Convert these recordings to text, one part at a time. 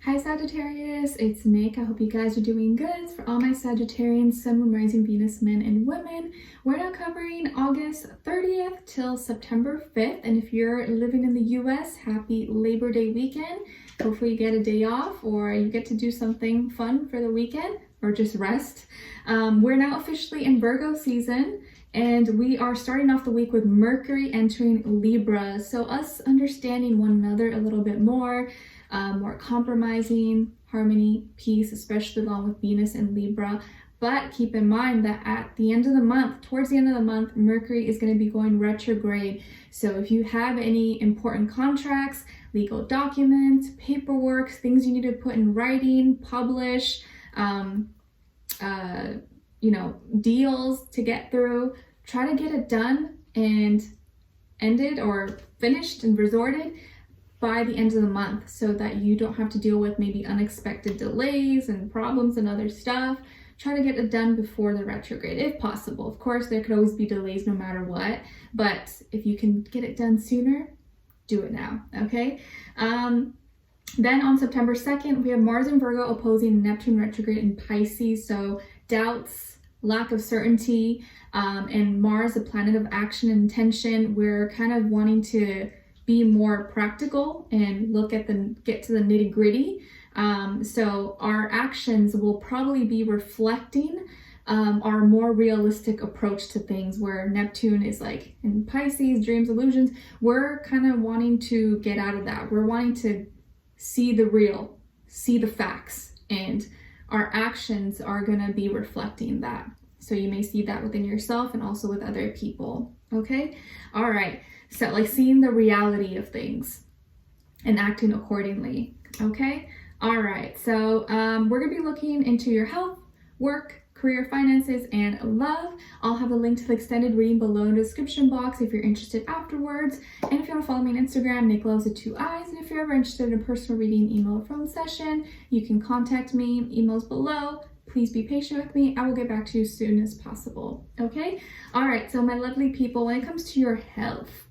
Hi Sagittarius, it's Nick. I hope you guys are doing good. For all my Sagittarians, Sun, Moon, Rising, Venus, men, and women, we're now covering August 30th till September 5th. And if you're living in the US, happy Labor Day weekend. Hopefully you get a day off or you get to do something fun for the weekend or just rest. We're now officially in Virgo season. And we are starting off the week with Mercury entering Libra. So us understanding one another a little bit more compromising, harmony, peace, especially along with Venus and Libra. But keep in mind that at the end of the month, towards the end of the month, Mercury is going to be going retrograde. So if you have any important contracts, legal documents, paperwork, things you need to put in writing, publish, deals to get through, try to get it done and ended or finished and resorted by the end of the month so that you don't have to deal with maybe unexpected delays and problems and other stuff. Try to get it done before the retrograde if possible. Of course, there could always be delays no matter what, but if you can get it done sooner, do it now, okay? Then on September 2nd, we have Mars in Virgo opposing Neptune retrograde in Pisces. So doubts, lack of certainty, and Mars, a planet of action and intention. We're kind of wanting to be more practical and get to the nitty gritty. So our actions will probably be reflecting our more realistic approach to things, where Neptune is like in Pisces, dreams, illusions. We're kind of wanting to get out of that. We're wanting to see the real, see the facts, and our actions are going to be reflecting that. So you may see that within yourself and also with other people. Okay? All right. So like seeing the reality of things and acting accordingly. Okay? All right. So we're going to be looking into your health, work, career, finances, and love. I'll have a link to the extended reading below in the description box if you're interested afterwards. And if you want to follow me on Instagram, Nicloves with 2 eyes. And if you're ever interested in a personal reading, email, or phone session, you can contact me. Emails below. Please be patient with me. I will get back to you as soon as possible. Okay? All right. So my lovely people, when it comes to your health,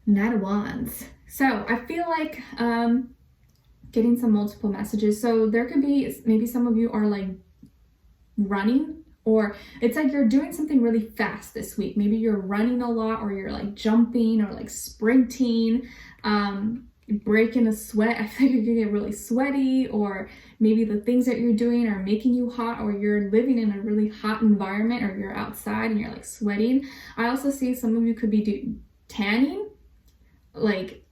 Knight of Wands. So I feel like getting some multiple messages. So there could be, maybe some of you are like running, or it's like you're doing something really fast this week. Maybe you're running a lot, or you're like jumping or like sprinting, breaking a sweat. I feel like you're gonna get really sweaty, or maybe the things that you're doing are making you hot, or you're living in a really hot environment, or you're outside and you're like sweating. I also see some of you could be tanning, like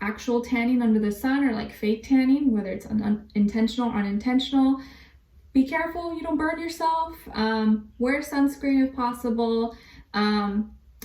actual tanning under the sun, or like fake tanning, whether it's intentional or unintentional. Be careful you don't burn yourself. Wear sunscreen if possible.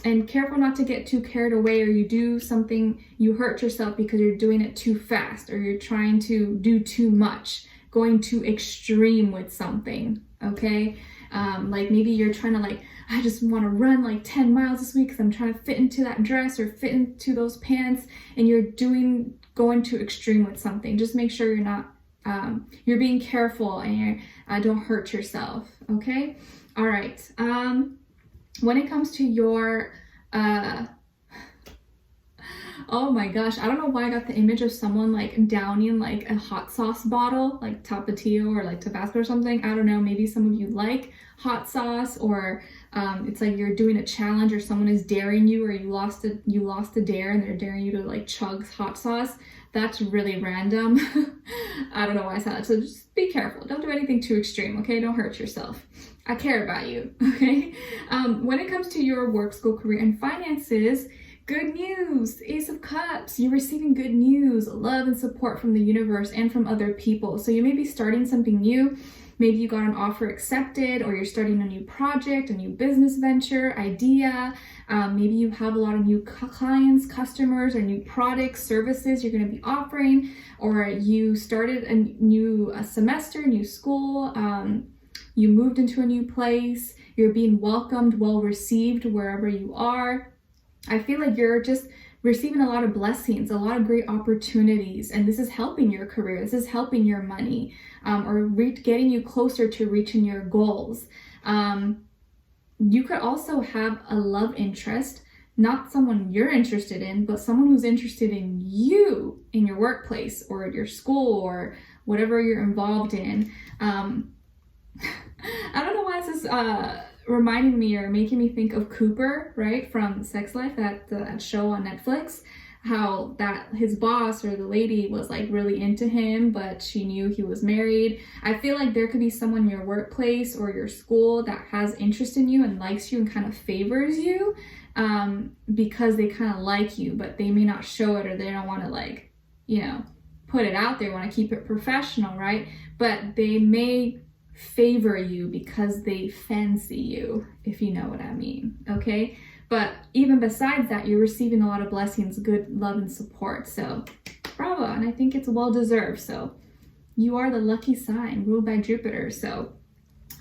And careful not to get too carried away, or you do something, you hurt yourself because you're doing it too fast, or you're trying to do too much, going too extreme with something, okay? Like maybe you're trying to like, I just want to run like 10 miles this week because I'm trying to fit into that dress or fit into those pants, and you're going too extreme with something. Just make sure you're not, you're being careful and you don't hurt yourself, okay? All right. When it comes to your, oh my gosh, I don't know why I got the image of someone like downing like a hot sauce bottle, like Tapatio or like Tabasco or something. I don't know, maybe some of you like hot sauce, or it's like you're doing a challenge, or someone is daring you, or you lost a dare and they're daring you to like chug hot sauce. That's really random. I don't know why I said that. So just be careful. Don't do anything too extreme, okay? Don't hurt yourself. I care about you, okay? When it comes to your work, school, career, and finances, good news, Ace of Cups. You're receiving good news, love and support from the universe and from other people. So you may be starting something new. Maybe you got an offer accepted, or you're starting a new project, a new business venture, idea. Maybe you have a lot of new clients, customers, or new products, services you're going to be offering, or you started a new semester, new school. You moved into a new place. You're being welcomed, well received wherever you are. I feel like you're just receiving a lot of blessings, a lot of great opportunities, and this is helping your career. This is helping your money, or getting you closer to reaching your goals. You could also have a love interest not someone you're interested in, but someone who's interested in you in your workplace or at your school or whatever you're involved in. I don't know why this is reminding me or making me think of Cooper, right, from Sex Life, that show on Netflix. How that his boss or the lady was like really into him, but she knew he was married. I feel like there could be someone in your workplace or your school that has interest in you and likes you and kind of favors you because they kind of like you, but they may not show it, or they don't want to, like, you know, put it out there, want to keep it professional, right? But they may favor you because they fancy you, if you know what I mean, okay? But even besides that, you're receiving a lot of blessings, good love and support. So bravo, and I think it's well deserved. So you are the lucky sign ruled by Jupiter. So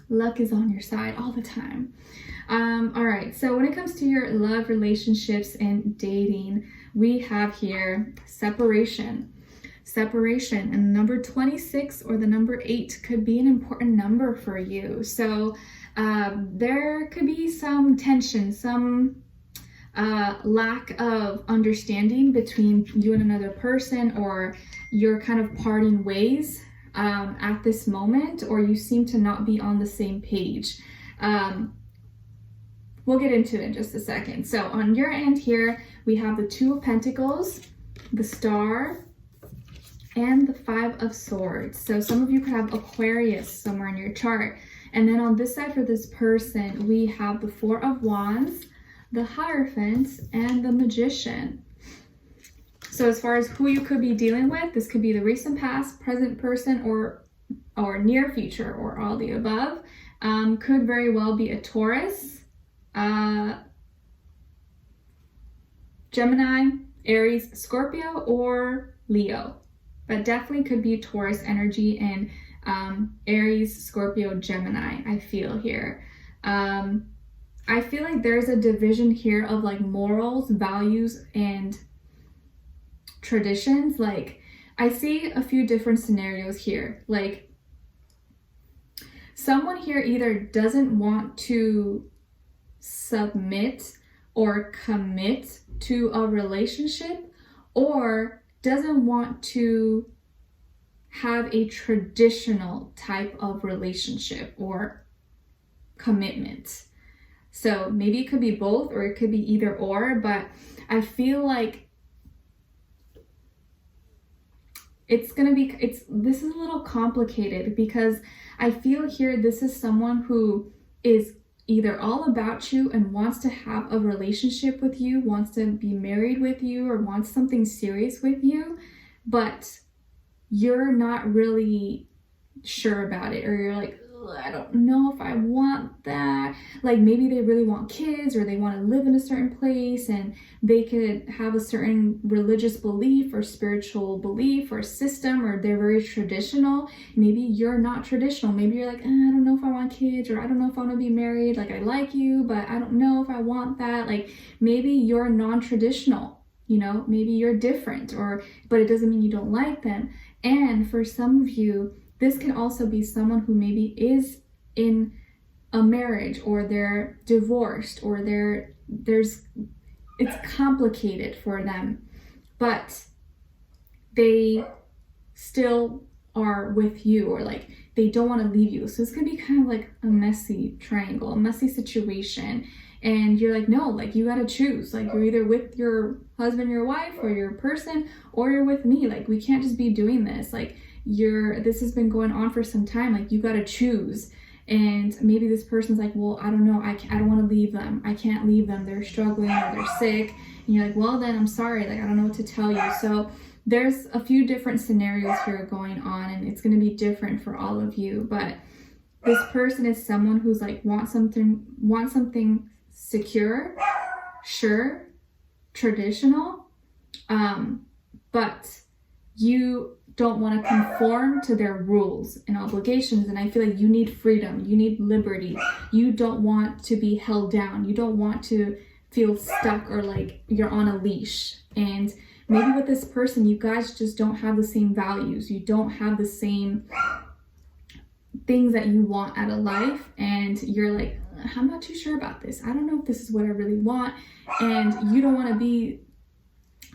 luck is on your side all the time. All right, so when it comes to your love, relationships, and dating, we have here separation. Separation, and number 26 or the number 8 could be an important number for you. So there could be some tension, some lack of understanding between you and another person, or you're kind of parting ways at this moment, or you seem to not be on the same page. We'll get into it in just a second. So on your end here, we have the 2 of Pentacles, the Star, and the 5 of Swords. So some of you could have Aquarius somewhere in your chart. And then on this side for this person, we have the 4 of Wands, the Hierophant, and the Magician. So as far as who you could be dealing with, this could be the recent past, present person, or near future, or all the above. Could very well be a Taurus, Gemini, Aries, Scorpio, or Leo. But definitely could be Taurus energy and Aries, Scorpio, Gemini, I feel here. I feel like there's a division here of like morals, values, and traditions. Like, I see a few different scenarios here. Like, someone here either doesn't want to submit or commit to a relationship, or doesn't want to have a traditional type of relationship or commitment. So maybe it could be both, or it could be either or, but I feel like this is a little complicated, because I feel here this is someone who is either all about you and wants to have a relationship with you, wants to be married with you, or wants something serious with you, but you're not really sure about it, or you're like, I don't know if I want that. Like, maybe they really want kids, or they want to live in a certain place, and they could have a certain religious belief or spiritual belief or system, or they're very traditional. Maybe you're not traditional. Maybe you're like, I don't know if I want kids, or I don't know if I want to be married. Like, I like you, but I don't know if I want that. Like, maybe you're non-traditional, you know, maybe you're different, but it doesn't mean you don't like them. And for some of you, this can also be someone who maybe is in a marriage, or they're divorced, or it's complicated for them, but they still are with you, or like they don't want to leave you. So it's gonna be kind of like a messy triangle, a messy situation. And you're like, no, like, you gotta choose. Like, you're either with your husband, your wife, or your person, or you're with me. Like, we can't just be doing this. Like, this has been going on for some time. Like, you gotta choose. And maybe this person's like, well, I don't know, I don't want to leave them. I can't leave them. They're struggling, or they're sick. And you're like, well, then I'm sorry. Like, I don't know what to tell you. So there's a few different scenarios here going on, and it's going to be different for all of you. But this person is someone who's like, wants something secure, sure, traditional, but you don't want to conform to their rules and obligations. And I feel like you need freedom, you need liberty, you don't want to be held down, you don't want to feel stuck or like you're on a leash. And maybe with this person, you guys just don't have the same values, you don't have the same things that you want out of life, and you're like, I'm not too sure about this. I don't know if this is what I really want. And you don't want to be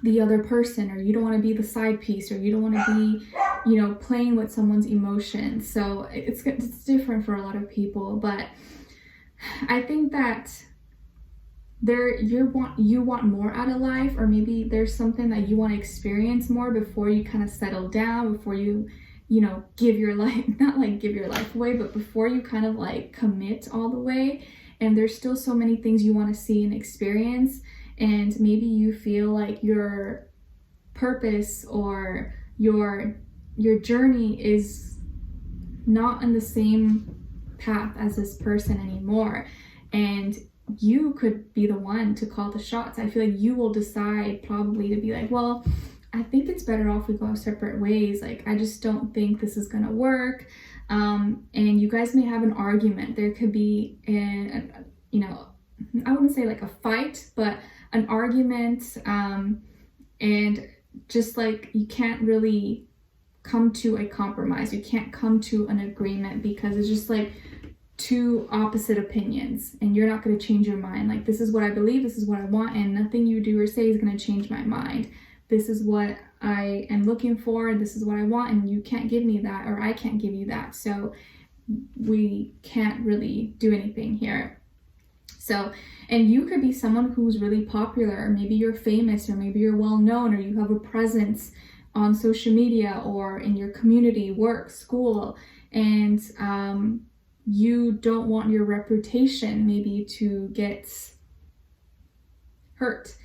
the other person, or you don't want to be the side piece, or you don't want to be, you know, playing with someone's emotions. So it's different for a lot of people, but I think that you want more out of life, or maybe there's something that you want to experience more before you kind of settle down, before you know, give your life, not like give your life away, but before you kind of like commit all the way. And there's still so many things you want to see and experience, and maybe you feel like your purpose or your journey is not on the same path as this person anymore, and you could be the one to call the shots. I feel like you will decide probably to be like, well, I think it's better off we go our separate ways. Like, I just don't think this is gonna work. And you guys may have an argument. There could be you know, I wouldn't say like a fight, but an argument, and just like you can't really come to a compromise. You can't come to an agreement because it's just like two opposite opinions, and you're not going to change your mind. Like, this is what I believe, this is what I want, and nothing you do or say is going to change my mind. This is what I am looking for, and this is what I want, and you can't give me that, or I can't give you that. So we can't really do anything here. So, and you could be someone who's really popular, or maybe you're famous, or maybe you're well known, or you have a presence on social media or in your community, work, school, and you don't want your reputation maybe to get hurt.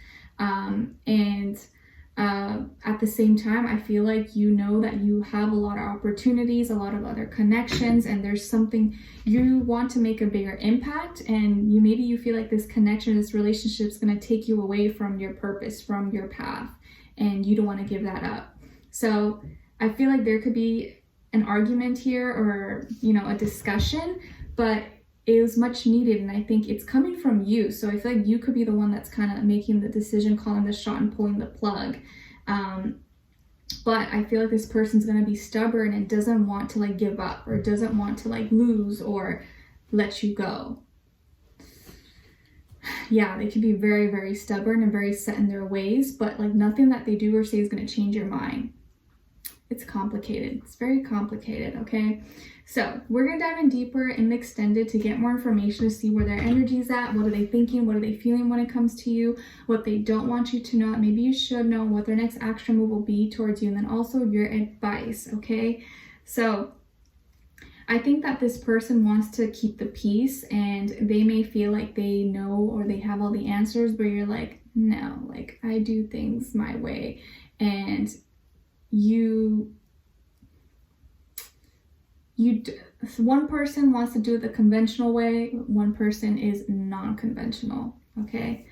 At the same time, I feel like you know that you have a lot of opportunities, a lot of other connections, and there's something you want to make a bigger impact, and maybe you feel like this connection, this relationship is going to take you away from your purpose, from your path, and you don't want to give that up. So I feel like there could be an argument here, or, you know, a discussion, but it was much needed, and I think it's coming from you. So I feel like you could be the one that's kind of making the decision, calling the shot, and pulling the plug. But I feel like this person's going to be stubborn and doesn't want to like give up, or doesn't want to like lose or let you go. Yeah, they could be very, very stubborn and very set in their ways, but like nothing that they do or say is going to change your mind. It's complicated. It's very complicated, okay? So we're going to dive in deeper in the extended to get more information, to see where their energy's at, what are they thinking, what are they feeling when it comes to you, what they don't want you to know, maybe you should know, what their next action move will be towards you, and then also your advice, okay? So I think that this person wants to keep the peace, and they may feel like they know or they have all the answers, but you're like, no, like I do things my way, and one person wants to do it the conventional way, one person is non-conventional, okay?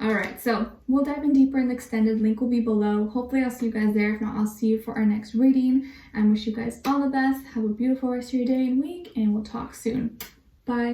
All right, so we'll dive in deeper in the extended. Link will be below. Hopefully I'll see you guys there. If not, I'll see you for our next reading, and wish you guys all the best. Have a beautiful rest of your day and week, and we'll talk soon. Bye.